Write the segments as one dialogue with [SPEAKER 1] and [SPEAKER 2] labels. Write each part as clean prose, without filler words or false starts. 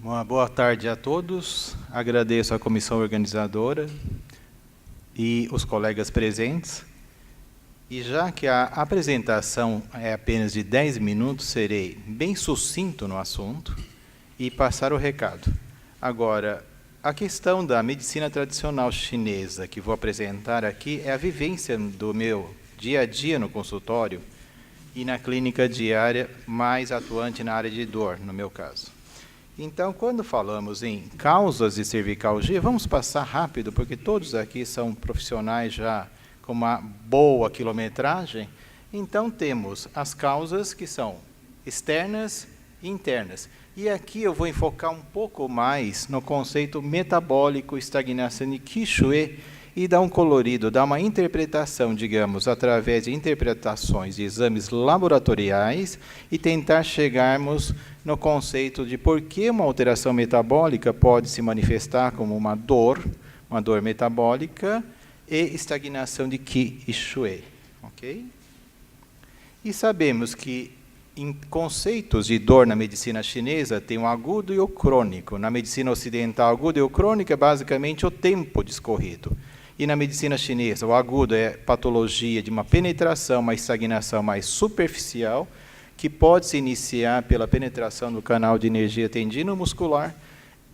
[SPEAKER 1] Uma boa tarde a todos. Agradeço à comissão organizadora e os colegas presentes. E já que a apresentação é apenas de 10 minutos, serei bem sucinto no assunto e passar o recado. Agora, a questão da medicina tradicional chinesa que vou apresentar aqui é a vivência do meu dia a dia no consultório e na clínica diária, mais atuante na área de dor, no meu caso. Então, quando falamos em causas de cervicalgia, vamos passar rápido, porque todos aqui são profissionais já com uma boa quilometragem. Então, temos as causas que são externas e internas. E aqui eu vou enfocar um pouco mais no conceito metabólico, estagnação de Qi Shui, e dar um colorido, dar uma interpretação, digamos, através de interpretações de exames laboratoriais e tentar chegarmos no conceito de por que uma alteração metabólica pode se manifestar como uma dor metabólica e estagnação de Qi e Shui. Ok? E sabemos que em conceitos de dor na medicina chinesa tem o agudo e o crônico. Na medicina ocidental, agudo e o crônico é basicamente o tempo discorrido. E na medicina chinesa, o agudo é patologia de uma penetração, uma estagnação mais superficial, que pode se iniciar pela penetração do canal de energia tendino-muscular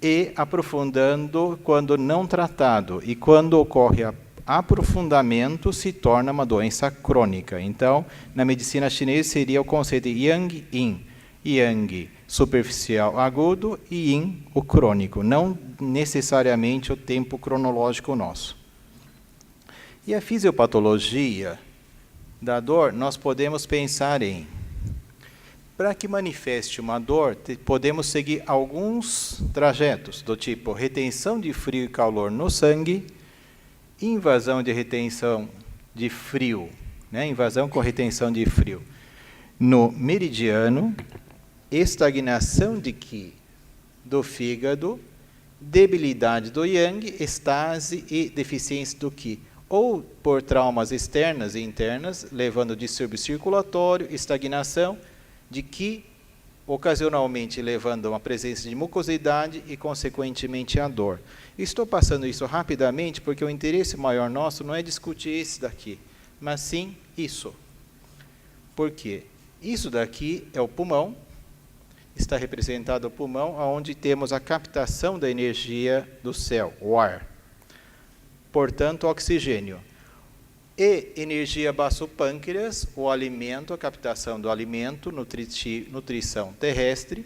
[SPEAKER 1] e aprofundando quando não tratado. E quando ocorre aprofundamento, se torna uma doença crônica. Então, na medicina chinesa, seria o conceito de Yang-Yin. Yang, superficial agudo, e Yin, o crônico. Não necessariamente o tempo cronológico nosso. E a fisiopatologia da dor, nós podemos pensar em, para que manifeste uma dor, podemos seguir alguns trajetos, do tipo retenção de frio e calor no sangue, invasão de retenção de frio, invasão com retenção de frio no meridiano, estagnação de Qi do fígado, debilidade do Yang, estase e deficiência do Qi, ou por traumas externas e internas, levando distúrbio circulatório, estagnação de Qi, ocasionalmente levando a uma presença de mucosidade e, consequentemente, a dor. Estou passando isso rapidamente porque o interesse maior nosso não é discutir esse daqui, mas sim isso. Por quê? Isso daqui é o pulmão, está representado o pulmão, onde temos a captação da energia do céu, o ar. Portanto, oxigênio. E energia baço-pâncreas, o alimento, a captação do alimento, nutrição terrestre.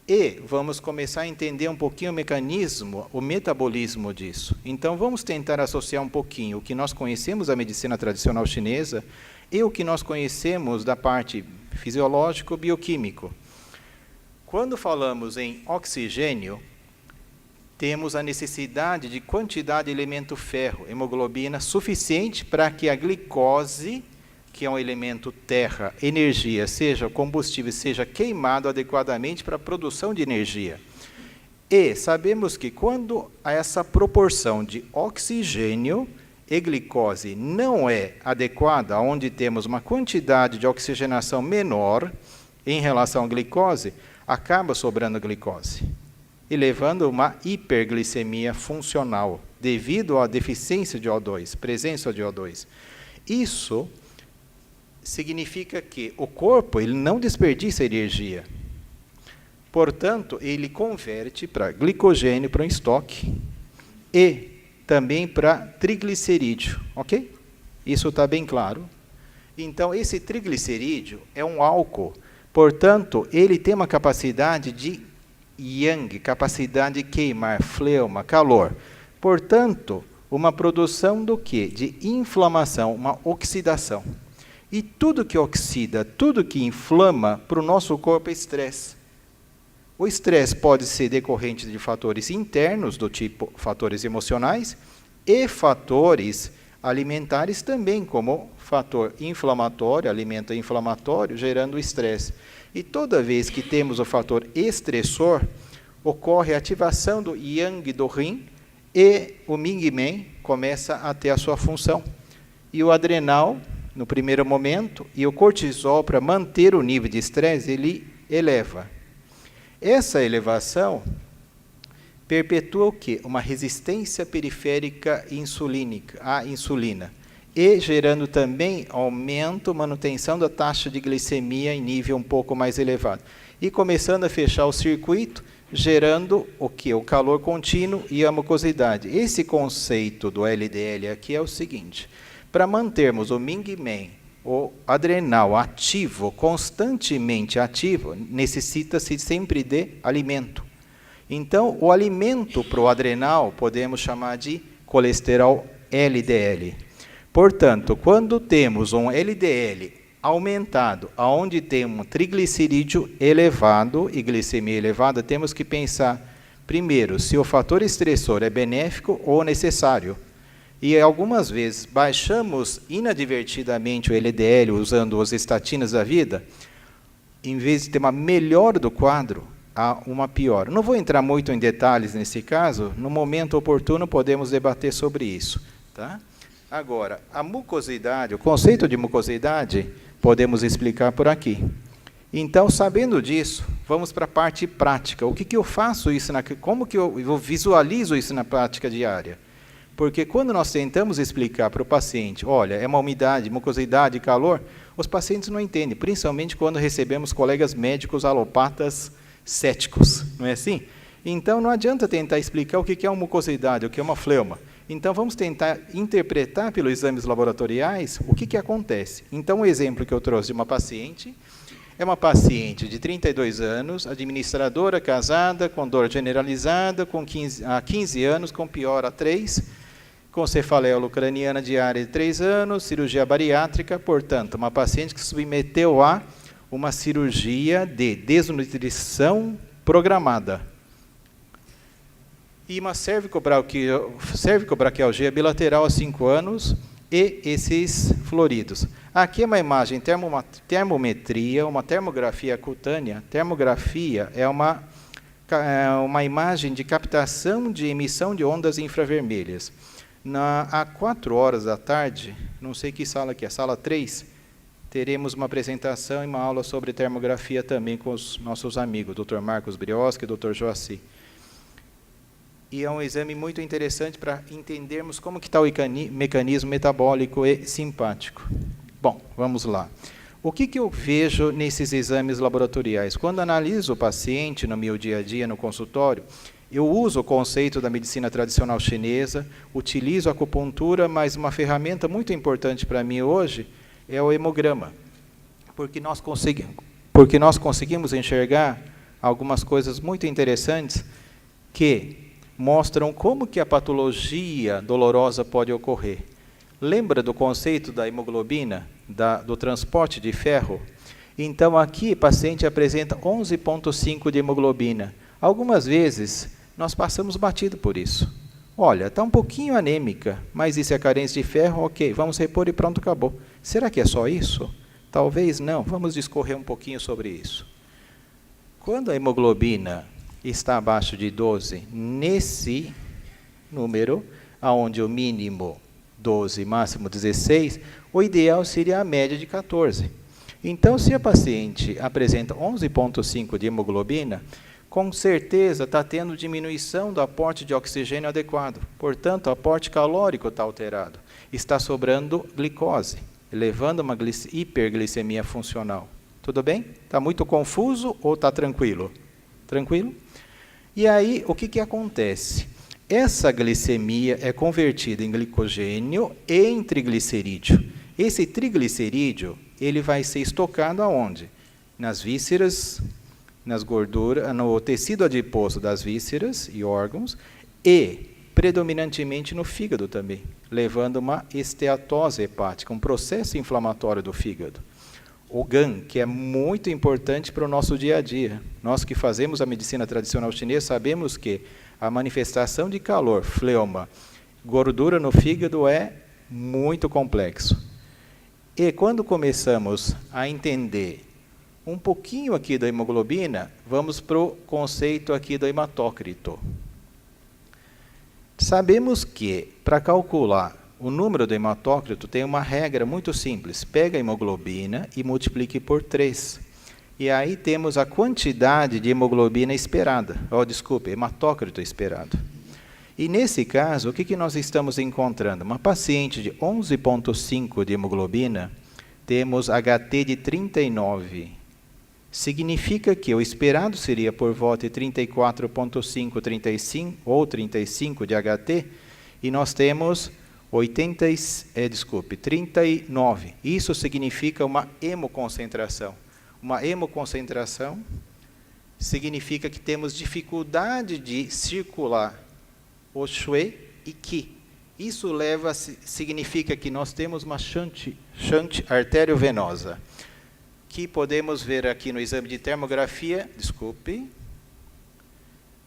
[SPEAKER 1] E vamos começar a entender um pouquinho o mecanismo, o metabolismo disso. Então, vamos tentar associar um pouquinho o que nós conhecemos da medicina tradicional chinesa e o que nós conhecemos da parte fisiológico-bioquímico. Quando falamos em oxigênio, temos a necessidade de quantidade de elemento ferro, hemoglobina, suficiente para que a glicose, que é um elemento terra, energia, seja combustível, seja queimado adequadamente para a produção de energia. E sabemos que quando essa proporção de oxigênio e glicose não é adequada, onde temos uma quantidade de oxigenação menor em relação à glicose, acaba sobrando glicose e levando a uma hiperglicemia funcional, devido à deficiência de O2, presença de O2. Isso significa que o corpo ele não desperdiça energia. Portanto, ele converte para glicogênio, para um estoque, e também para triglicerídeo, ok? Isso está bem claro. Então, esse triglicerídeo é um álcool, portanto, ele tem uma capacidade de Yang, capacidade de queimar, fleuma, calor. Portanto, uma produção do quê? De inflamação, uma oxidação. E tudo que oxida, tudo que inflama para o nosso corpo é estresse. O estresse pode ser decorrente de fatores internos, do tipo fatores emocionais, e fatores alimentares também, como fator inflamatório, alimento inflamatório, gerando estresse. E toda vez que temos o fator estressor, ocorre a ativação do Yang do rim e o Ming-Men começa a ter a sua função. E o adrenal, no primeiro momento, e o cortisol, para manter o nível de estresse, ele eleva. Essa elevação perpetua o quê? Uma resistência periférica insulínica, à insulina, e gerando também aumento, manutenção da taxa de glicemia em nível um pouco mais elevado. E começando a fechar o circuito, gerando o quê? O calor contínuo e a mucosidade. Esse conceito do LDL aqui é o seguinte: para mantermos o Ming-Men, o adrenal ativo, constantemente ativo, necessita-se sempre de alimento. Então, o alimento para o adrenal podemos chamar de colesterol LDL. Portanto, quando temos um LDL aumentado, onde tem um triglicerídeo elevado e glicemia elevada, temos que pensar, primeiro, se o fator estressor é benéfico ou necessário. E algumas vezes baixamos inadvertidamente o LDL usando as estatinas da vida, em vez de ter uma melhora do quadro, há uma pior. Não vou entrar muito em detalhes nesse caso, no momento oportuno podemos debater sobre isso. Tá? Agora, a mucosidade, o conceito de mucosidade, podemos explicar por aqui. Então, sabendo disso, vamos para a parte prática. O que eu faço isso, como que eu visualizo isso na prática diária? Porque quando nós tentamos explicar para o paciente, olha, é uma umidade, mucosidade, calor, os pacientes não entendem, principalmente quando recebemos colegas médicos alopatas céticos, não é assim? Então, não adianta tentar explicar o que é uma mucosidade, o que é uma fleuma. Então, vamos tentar interpretar pelos exames laboratoriais o que acontece. Então, o exemplo que eu trouxe de uma paciente, é uma paciente de 32 anos, administradora, casada, com dor generalizada, há 15 anos, com pior há 3, com cefaleia ucraniana diária de 3 anos, cirurgia bariátrica, portanto, uma paciente que se submeteu a uma cirurgia de desnutrição programada. E uma cervicobraquialgia bilateral há 5 anos e esses floridos. Aqui é uma imagem, termometria, uma termografia cutânea. Termografia é uma imagem de captação de emissão de ondas infravermelhas. Há 4 horas da tarde, não sei que sala que é, sala 3, teremos uma apresentação e uma aula sobre termografia também com os nossos amigos, Dr. Marcos Brioski e Dr. Joaci. E é um exame muito interessante para entendermos como que está o mecanismo metabólico e simpático. Bom, vamos lá. O que eu vejo nesses exames laboratoriais? Quando analiso o paciente no meu dia a dia, no consultório, eu uso o conceito da medicina tradicional chinesa, utilizo a acupuntura, mas uma ferramenta muito importante para mim hoje é o hemograma, porque nós conseguimos enxergar algumas coisas muito interessantes que mostram como que a patologia dolorosa pode ocorrer. Lembra do conceito da hemoglobina, do transporte de ferro? Então, aqui, o paciente apresenta 11,5 de hemoglobina. Algumas vezes, nós passamos batido por isso. Olha, está um pouquinho anêmica, mas isso é carência de ferro, ok, vamos repor e pronto, acabou. Será que é só isso? Talvez não, vamos discorrer um pouquinho sobre isso. Quando a hemoglobina está abaixo de 12, nesse número, onde o mínimo 12, máximo 16, o ideal seria a média de 14. Então, se a paciente apresenta 11,5 de hemoglobina, com certeza está tendo diminuição do aporte de oxigênio adequado. Portanto, o aporte calórico está alterado. Está sobrando glicose, levando a uma hiperglicemia funcional. Tudo bem? Está muito confuso ou está tranquilo? Tranquilo? E aí, o que acontece? Essa glicemia é convertida em glicogênio e em triglicerídeo. Esse triglicerídeo, ele vai ser estocado aonde? Nas vísceras, nas gorduras, no tecido adiposo das vísceras e órgãos e, predominantemente, no fígado também, levando uma esteatose hepática, um processo inflamatório do fígado. O GAN, que é muito importante para o nosso dia a dia. Nós que fazemos a medicina tradicional chinesa sabemos que a manifestação de calor, fleuma, gordura no fígado é muito complexo. E quando começamos a entender um pouquinho aqui da hemoglobina, vamos para o conceito aqui do hematócrito. Sabemos que, para calcular o número do hematócrito, tem uma regra muito simples. Pega a hemoglobina e multiplique por 3. E aí temos a quantidade de hemoglobina esperada, hematócrito esperado. E nesse caso, o que nós estamos encontrando? Uma paciente de 11,5 de hemoglobina, temos HT de 39. Significa que o esperado seria por volta de 34,5, 35 ou 35 de HT, e nós temos 39. Isso significa uma hemoconcentração. Uma hemoconcentração significa que temos dificuldade de circular o Xue e Qi. Isso significa que nós temos uma shunt arteriovenosa, que podemos ver aqui no exame de termografia,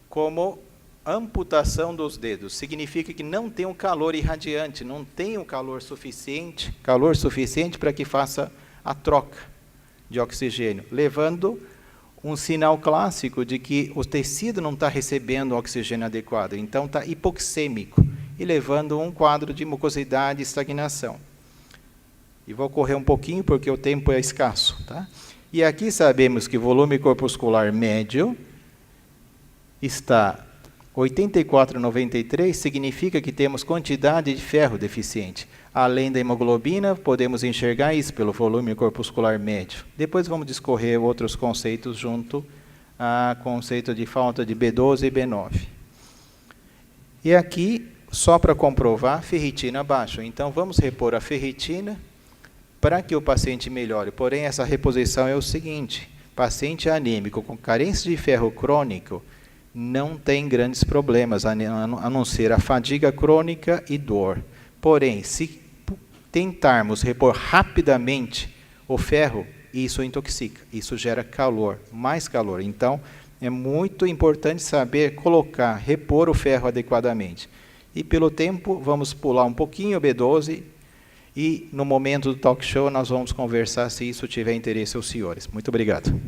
[SPEAKER 1] como amputação dos dedos. Significa que não tem um calor irradiante, não tem um calor suficiente para que faça a troca de oxigênio, levando um sinal clássico de que o tecido não está recebendo o oxigênio adequado, então está hipoxêmico, e levando um quadro de mucosidade e estagnação. E vou correr um pouquinho porque o tempo é escasso. Tá? E aqui sabemos que o volume corpuscular médio está 84,93, significa que temos quantidade de ferro deficiente. Além da hemoglobina, podemos enxergar isso pelo volume corpuscular médio. Depois vamos discorrer outros conceitos junto ao conceito de falta de B12 e B9. E aqui, só para comprovar, ferritina baixa. Então, vamos repor a ferritina para que o paciente melhore. Porém, essa reposição é o seguinte: paciente anêmico com carência de ferro crônico não tem grandes problemas, a não ser a fadiga crônica e dor. Porém, se tentarmos repor rapidamente o ferro, isso intoxica, isso gera calor, mais calor. Então, é muito importante saber repor o ferro adequadamente. E pelo tempo, vamos pular um pouquinho o B12 e no momento do talk show nós vamos conversar se isso tiver interesse aos senhores. Muito obrigado.